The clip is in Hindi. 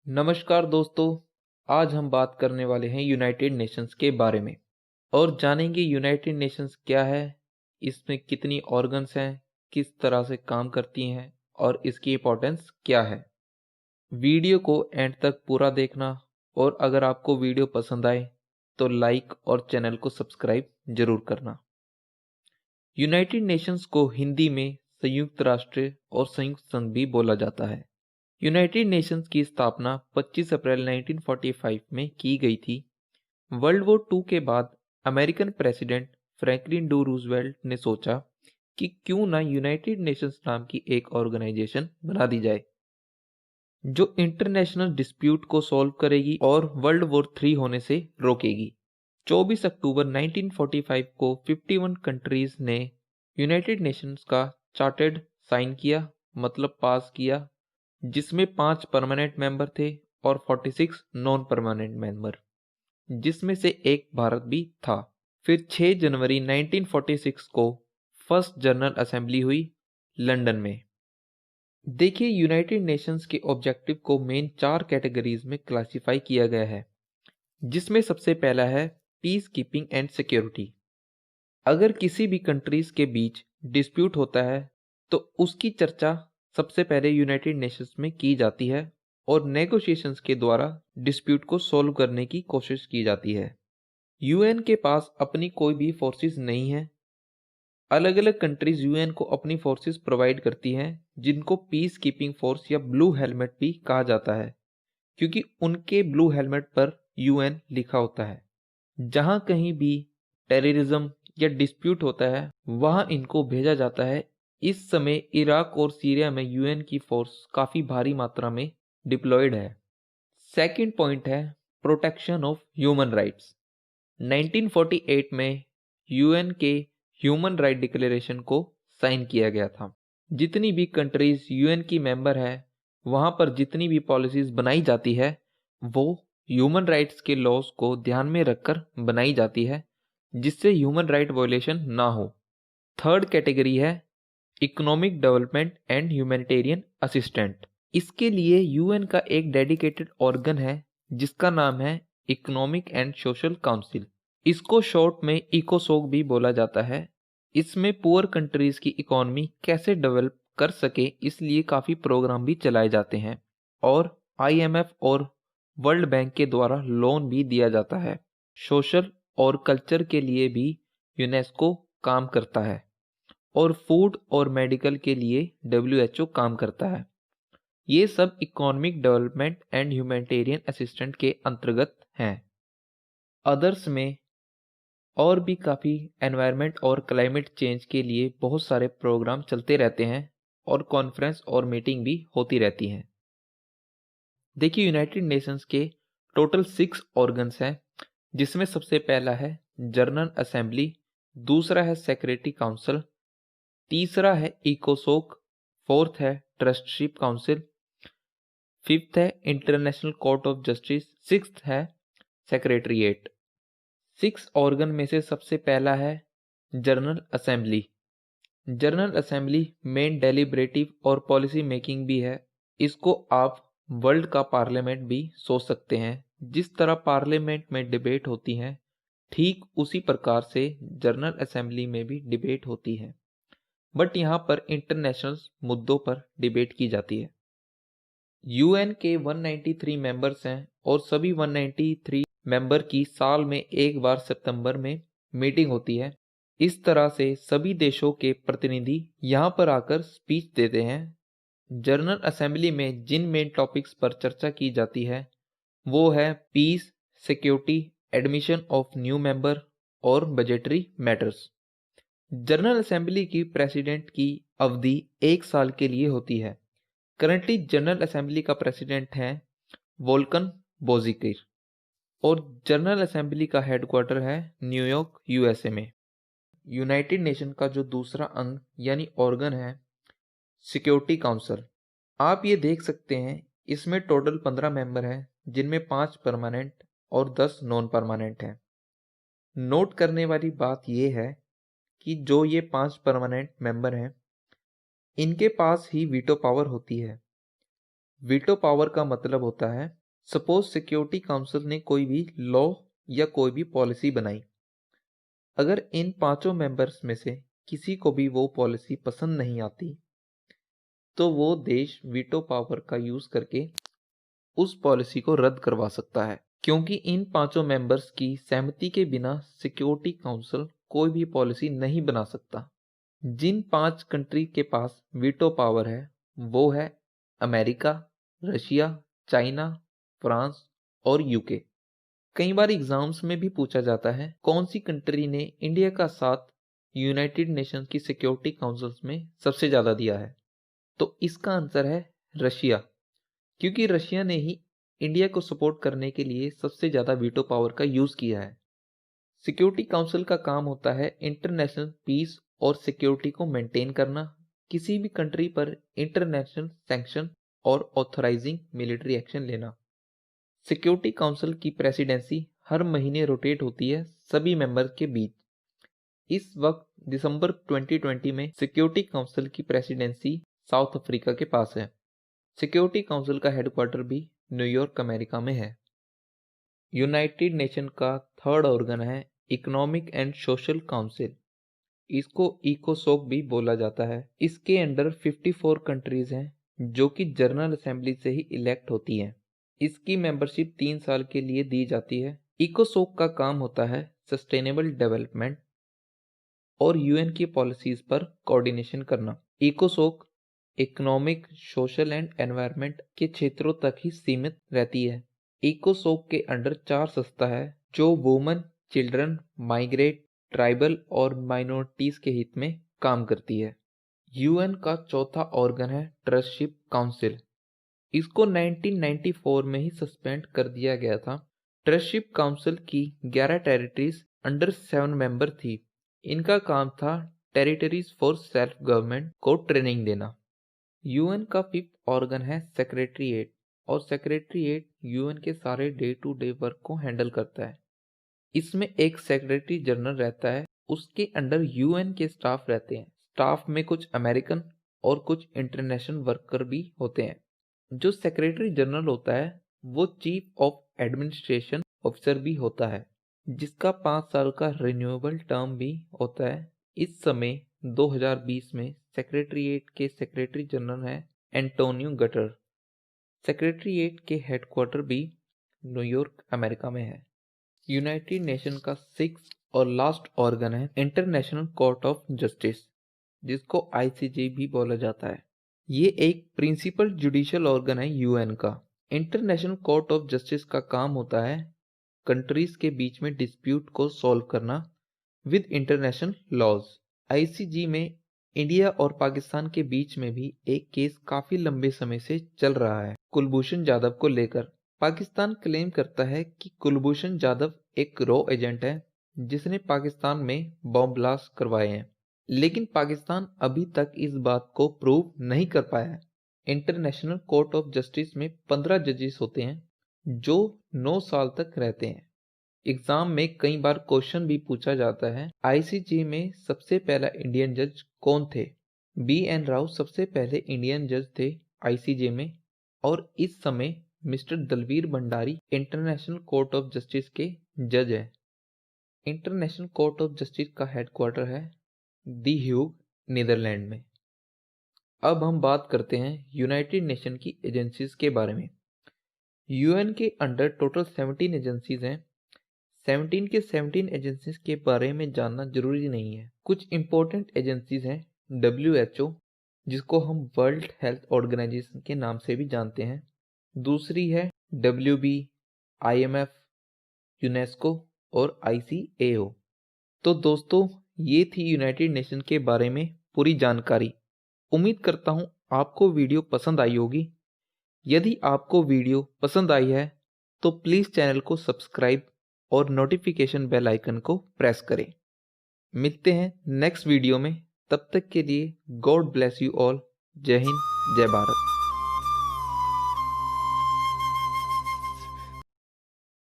नमस्कार दोस्तों। आज हम बात करने वाले हैं यूनाइटेड नेशंस के बारे में और जानेंगे यूनाइटेड नेशंस क्या है, इसमें कितनी ऑर्गन्स हैं, किस तरह से काम करती हैं और इसकी इम्पोर्टेंस क्या है। वीडियो को एंड तक पूरा देखना और अगर आपको वीडियो पसंद आए तो लाइक और चैनल को सब्सक्राइब जरूर करना। यूनाइटेड नेशंस को हिंदी में संयुक्त राष्ट्र और संयुक्त संघ भी बोला जाता है। यूनाइटेड नेशंस की स्थापना 25 अप्रैल 1945 में की गई थी। वर्ल्ड वॉर टू के बाद American president Franklin D Roosevelt ने सोचा कि क्यों ना यूनाइटेड नेशंस नाम की एक ऑर्गेनाइजेशन बना दी जाए जो इंटरनेशनल डिस्प्यूट को सॉल्व करेगी और वर्ल्ड वॉर 3 होने से रोकेगी। 24 अक्टूबर 1945 को 51 कंट्रीज ने यूनाइटेड नेशंस का चार्टर्ड साइन किया, मतलब पास किया, जिसमें 5 परमानेंट मेंबर थे और 46 नॉन परमानेंट मेंबर, जिसमें से एक भारत भी था। फिर 6 जनवरी 1946 को फर्स्ट जनरल असेंबली हुई लंदन में। देखिए, यूनाइटेड नेशंस के ऑब्जेक्टिव को मेन 4 कैटेगरीज में क्लासिफाई किया गया है, जिसमें सबसे पहला है पीस कीपिंग एंड सिक्योरिटी। अगर किसी भी कंट्रीज के बीच डिस्प्यूट होता है तो उसकी चर्चा सबसे पहले यूनाइटेड नेशंस में की जाती है और नेगोशिएशंस के द्वारा डिस्प्यूट को सॉल्व करने की कोशिश की जाती है। यूएन के पास अपनी कोई भी फोर्सेस नहीं है। अलग अलग कंट्रीज यूएन को अपनी फोर्सेस प्रोवाइड करती हैं, जिनको पीस कीपिंग फोर्स या ब्लू हेलमेट भी कहा जाता है, क्योंकि उनके ब्लू हेलमेट पर यूएन लिखा होता है। जहां कहीं भी टेररिज्म या डिस्प्यूट होता है वहां इनको भेजा जाता है। इस समय इराक और सीरिया में यूएन की फोर्स काफी भारी मात्रा में डिप्लॉयड है। सेकंड पॉइंट है प्रोटेक्शन ऑफ ह्यूमन राइट्स। 1948 में यूएन के ह्यूमन राइट डिक्लेरेशन को साइन किया गया था। जितनी भी कंट्रीज यूएन की मेंबर है वहां पर जितनी भी पॉलिसीज बनाई जाती है वो ह्यूमन राइट्स के लॉज को ध्यान में रखकर बनाई जाती है, जिससे ह्यूमन राइट वायलेशन ना हो। थर्ड कैटेगरी है economic development and humanitarian assistant. इसके लिए यूएन का एक डेडिकेटेड ऑर्गन है जिसका नाम है इकोनॉमिक एंड सोशल काउंसिल। इसको शॉर्ट में इकोसोक भी बोला जाता है। इसमें पुअर कंट्रीज की इकोनॉमी कैसे डेवलप कर सके इसलिए काफ़ी प्रोग्राम भी चलाए जाते हैं और आईएमएफ और वर्ल्ड बैंक के द्वारा लोन भी दिया जाता है। सोशल और कल्चर के लिए भी यूनेस्को काम करता है और फूड और मेडिकल के लिए डब्ल्यूएचओ काम करता है। ये सब economic development and humanitarian assistant के अंतर्गत हैं। अदर्स में और भी काफ़ी एनवायरनमेंट और क्लाइमेट चेंज के लिए बहुत सारे प्रोग्राम चलते रहते हैं और कॉन्फ्रेंस और मीटिंग भी होती रहती हैं। देखिए, यूनाइटेड नेशंस के टोटल 6 ऑर्गन्स हैं, जिसमें सबसे पहला है जनरल असेंबली, दूसरा है सेक्रेटरी काउंसिल, तीसरा है इकोसोक, फोर्थ है ट्रस्टशिप काउंसिल, फिफ्थ है international court of justice, sixth है सेक्रेटरीट। 6 ऑर्गन में से सबसे पहला है general assembly. General assembly main deliberative और पॉलिसी मेकिंग भी है। इसको आप वर्ल्ड का पार्लियामेंट भी सोच सकते हैं। जिस तरह पार्लियामेंट में डिबेट होती है ठीक उसी प्रकार से जनरल असेंबली में भी डिबेट होती है, बट यहाँ पर इंटरनेशनल मुद्दों पर डिबेट की जाती है। यूएन के 193 मेंबर्स हैं और सभी 193 मेंबर की साल में एक बार सितंबर में मीटिंग होती है। इस तरह से सभी देशों के प्रतिनिधि यहाँ पर आकर स्पीच देते हैं। जनरल असेंबली में जिन मेन टॉपिक्स पर चर्चा की जाती है वो है peace, security, admission of new member और बजटरी मैटर्स। जनरल असेंबली की प्रेसिडेंट की अवधि 1 साल के लिए होती है। करंटली जनरल असेंबली का प्रेसिडेंट है वोल्कन बोजिकिर और जनरल असेंबली का हेडक्वार्टर है न्यूयॉर्क, यूएसए में। यूनाइटेड नेशन का जो दूसरा अंग यानी ऑर्गन है सिक्योरिटी काउंसिल। आप ये देख सकते हैं इसमें टोटल 15 मेंबर हैं, जिनमें 5 परमानेंट और 10 नॉन परमानेंट हैं। नोट करने वाली बात यह है कि जो ये 5 परमानेंट मेंबर हैं इनके पास ही वीटो पावर होती है। वीटो पावर का मतलब होता है सपोज सिक्योरिटी काउंसिल ने कोई भी लॉ या कोई भी पॉलिसी बनाई, अगर इन पांचों मेंबर्स में से किसी को भी वो पॉलिसी पसंद नहीं आती तो वो देश वीटो पावर का यूज करके उस पॉलिसी को रद्द करवा सकता है। क्योंकि इन पांचों मेंबर्स की सहमति के बिना सिक्योरिटी काउंसिल कोई भी पॉलिसी नहीं बना सकता। जिन 5 कंट्री के पास वीटो पावर है वो है अमेरिका, रशिया, चाइना, फ्रांस और यूके। कई बार एग्जाम्स में भी पूछा जाता है कौन सी कंट्री ने इंडिया का साथ यूनाइटेड नेशंस की सिक्योरिटी काउंसिल्स में सबसे ज्यादा दिया है, तो इसका आंसर है रशिया। क्योंकि रशिया ने ही इंडिया को सपोर्ट करने के लिए सबसे ज्यादा वीटो पावर का यूज किया है। सिक्योरिटी काउंसिल का काम होता है इंटरनेशनल पीस और सिक्योरिटी को मेंटेन करना, किसी भी कंट्री पर इंटरनेशनल सैंक्शन और ऑथराइजिंग मिलिट्री एक्शन लेना। सिक्योरिटी काउंसिल की प्रेसिडेंसी हर महीने रोटेट होती है सभी मेंबर के बीच। इस वक्त दिसंबर 2020 में सिक्योरिटी काउंसिल की प्रेसिडेंसी साउथ अफ्रीका के पास है। सिक्योरिटी काउंसिल का हेडक्वार्टर भी न्यूयॉर्क अमेरिका में है। यूनाइटेड नेशन का थर्ड ऑर्गन है इकोनॉमिक एंड सोशल काउंसिल। इसको इकोसोक भी बोला जाता है। इसके अंडर 54 कंट्रीज हैं जो कि जनरल असेंबली से ही इलेक्ट होती हैं। इसकी मेंबरशिप 3 साल के लिए दी जाती है। इकोसोक का काम होता है सस्टेनेबल डेवलपमेंट और यूएन की पॉलिसीज पर कोऑर्डिनेशन करना। इकोसोक इकोनॉमिक, सोशल एंड एनवायरनमेंट के क्षेत्रों तक ही सीमित रहती है। इकोसोक के अंडर 4 संस्था है जो वुमेन, चिल्ड्रन, माइग्रेट, ट्राइबल और माइनॉरिटीज के हित में काम करती है। यूएन का चौथा ऑर्गन है ट्रस्टशिप काउंसिल। इसको 1994 में ही सस्पेंड कर दिया गया था। ट्रस्टशिप काउंसिल की 11 टेरिटरीज अंडर 7 मेंबर थी। इनका काम था टेरिटरीज फॉर सेल्फ गवर्नमेंट को ट्रेनिंग देना। यूएन का 5th ऑर्गन है सेक्रेटरीएट और सेक्रेटरीएट यूएन के सारे डे टू डे वर्क को हैंडल करता है। इसमें एक सेक्रेटरी जनरल रहता है, उसके अंडर यूएन के स्टाफ रहते हैं। स्टाफ में कुछ अमेरिकन और कुछ इंटरनेशनल वर्कर भी होते हैं। जो सेक्रेटरी जनरल होता है वो चीफ ऑफ एडमिनिस्ट्रेशन ऑफिसर भी होता है, जिसका 5 साल का रिन्यूएबल टर्म भी होता है। इस समय 2020 में सेक्रेटरीएट के सेक्रेटरी जनरल हैं एंटोनियो गटर। सेक्रेटरीएट के हेडक्वार्टर भी न्यूयॉर्क अमेरिका में है। यूनाइटेड नेशन का 6th और लास्ट ऑर्गन है इंटरनेशनल कोर्ट ऑफ जस्टिस, जिसको आईसीजे भी बोला जाता है। ये एक प्रिंसिपल जुडिशियल ऑर्गन है यूएन का। इंटरनेशनल कोर्ट ऑफ जस्टिस का काम होता है कंट्रीज के बीच में डिस्प्यूट को सॉल्व करना विद इंटरनेशनल लॉज। आईसीजी में इंडिया और पाकिस्तान के बीच में भी एक केस काफी लंबे समय से चल रहा है कुलभूषण जाधव को लेकर। पाकिस्तान क्लेम करता है कि कुलभूषण जाधव एक रॉ एजेंट है जिसने पाकिस्तान में बॉम्ब ब्लास्ट करवाए हैं, लेकिन पाकिस्तान अभी तक इस बात को प्रूव नहीं कर पाया है। इंटरनेशनल कोर्ट ऑफ जस्टिस में 15 जजेस होते हैं जो 9 साल तक रहते हैं। एग्जाम में कई बार क्वेश्चन भी पूछा जाता है आईसीजे में सबसे पहला इंडियन जज कौन थे। BN राव सबसे पहले इंडियन जज थे आईसीजे में और इस समय mister Dalveer Bhandari international court of justice के जज है। इंटरनेशनल कोर्ट ऑफ जस्टिस का हेडक्वार्टर है दी ह्यूग, नीदरलैंड में। अब हम बात करते हैं यूनाइटेड नेशन की एजेंसीज के बारे में। यूएन के अंडर टोटल 17 एजेंसीज हैं। 17 के 17 एजेंसीज के बारे में जानना जरूरी नहीं है। कुछ इंपॉर्टेंट एजेंसीज हैं WHO, जिसको हम वर्ल्ड हेल्थ ऑर्गेनाइजेशन के नाम से भी जानते हैं। दूसरी है WB, IMF, यूनेस्को और ICAO। तो दोस्तों ये थी यूनाइटेड नेशन के बारे में पूरी जानकारी। उम्मीद करता हूँ आपको वीडियो पसंद आई होगी। यदि आपको वीडियो पसंद आई है तो प्लीज़ चैनल को सब्सक्राइब और नोटिफिकेशन बेल आइकन को प्रेस करें। मिलते हैं नेक्स्ट वीडियो में, तब तक के लिए गॉड ब्लेस यू ऑल। जय हिंद, जय भारत।